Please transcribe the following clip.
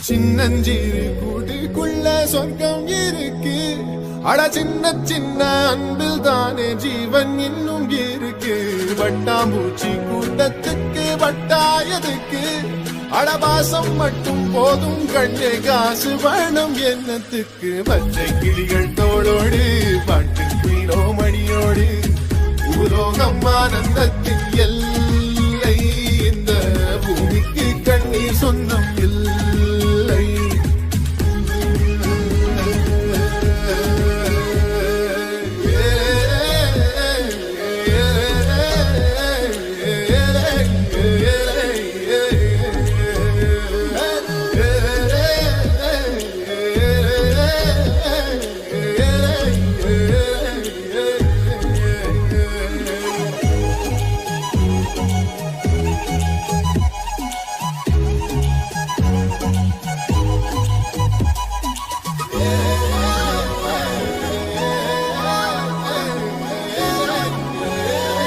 சின்னஞ்சிறு கூட்டுக்குள்ள சொர்க்கம் இருக்கு. அட சின்ன சின்ன அன்பில் தானே ஜீவன் இன்னும் இருக்கு. வட்டாம்பூச்சி கூட்டத்துக்கு வட்டாயதுக்கு அடபாசம் மட்டும் போதும் கண்ணே, காசு வேணும் என்னத்துக்கு. பச்சை கிளிகள் தோளோடு பாட்டு குயிலோ மணியோடு ஊரோகம் ஆனந்தத்தில்